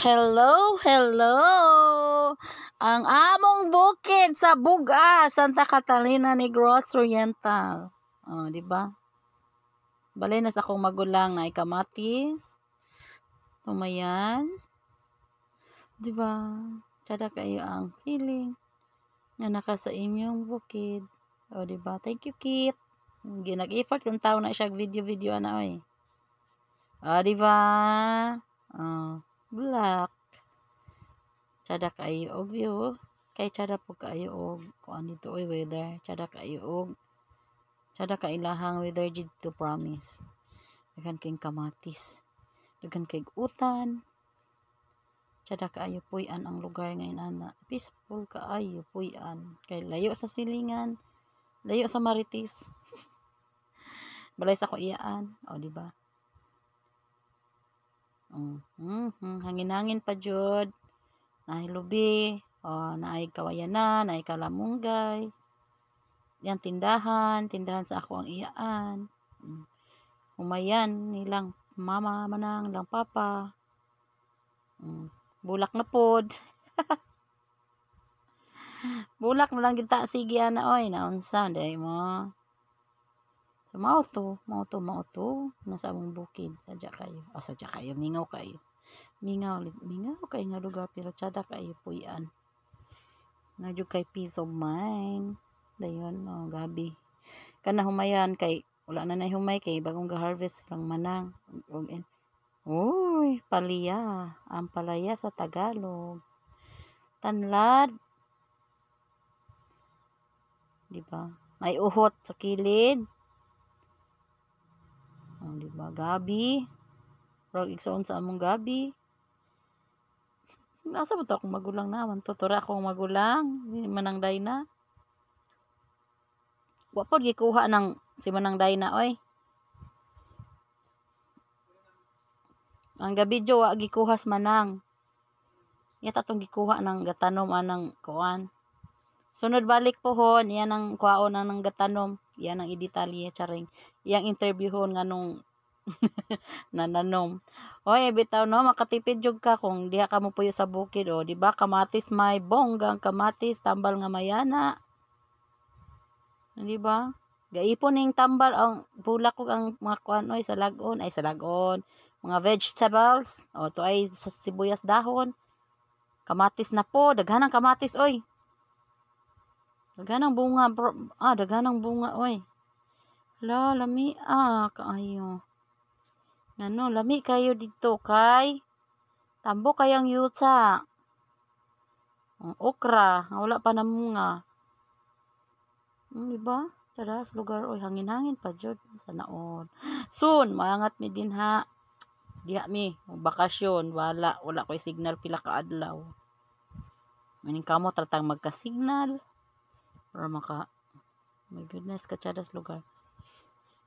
Hello, hello! Ang among bukid sa Buga, Santa Catalina Negros Oriental. Oh, di ba? Balay na sa akong magulang na ikamatis. Tumayan. Di ba? Tsada kayo ang feeling na naka sa inyong bukid. Oh, di ba? Thank you, Kit. Ginag-effort kung tao na siya video-video na oy. Oh, di ba? Oh, black. Tsada kayo og view. Kay tsada po kayo og kuan dito oy weather. Tsada kayo og tsada ka ilahang weather jud to promise. Daghan kay kamatis. Daghan kay utan. Tsada kaayo puy-an ang lugar ngayon ana. Peaceful kaayo puy-an. Kay layo sa silingan, layo sa Marites. Balay sa ko iyaan, o di ba? Hangin-hangin pa jud. Naay lubi, naay kawayanan, naay kalamunggay. Yan tindahan sa ako ang iyaan. Humayan nilang mama manang nilang papa. Bulak na pod. Bulak na lang kita sige ana oy naunsa day mo. So mao to nasa among bukid sadya kayo mingaw kayo kay nga lugar pero tsada kayo puy-an. Nadyo kay peace of mind dayon gabi kana humayan kay wala na humay kay bagong ga-harvest lang manang. Uy, palaya ang palaya sa Tagalog tanlad, di ba? May uhot sa kilid. Di ba? Gabi. Rog igsoon sa among gabi. Nasa ba to akong magulang naman? Tutura akong magulang. Manang Dayna. Wa pod gikuha ng si Manang Dayna oy. Ang gabi jo wa gikuhas manang. Yata tong gikuha ng gatanom anang kuan. Sunod balik pohon, yan ang kuhaon ng gatanom. Yan ang idetalye charing. Yang interviewon nga nung nananom. Oy, bitaw no, makatipid jud ka kung diha ka mo puyo sa bukid o, di ba? Kamatis may bonggang kamatis, tambal nga mayana. Di ba? Gaipon ning tambal ang bulak ko ang mga kuan oy sa lagon, mga vegetables, o to ay sa sibuyas dahon. Kamatis na po, daghan ang kamatis oy. Daghan ang bunga, daghan ang bunga oy. Lami kaayo. Ano, lami kayo dito kay tambo kayang yutsa. Okra, wala pa na munga. Diba? Taras lugar oy, hangin-hangin pa jud sana all. Soon, maangat mi din ha. Diha mi, bakasyon, wala koy signal pila ka adlaw. Maning kamo tratang magka-signal para my goodness, katsadas lugar.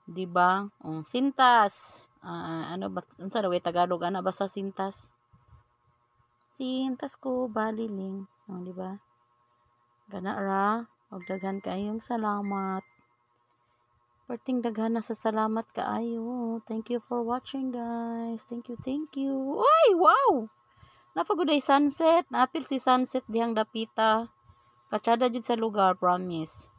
Diba? Sintas. Ano ba? Unsa daw Tagalog ana ba sa sintas? Sintas ko baliling. Diba? Gana ra. Og daghan kayong salamat. Perting daghan na sa salamat kaayo. Thank you for watching, guys. Thank you. Uy, wow! Napaguday sunset. Naapil si sunset dihang dapita. Katsada jud sa lugar, promise.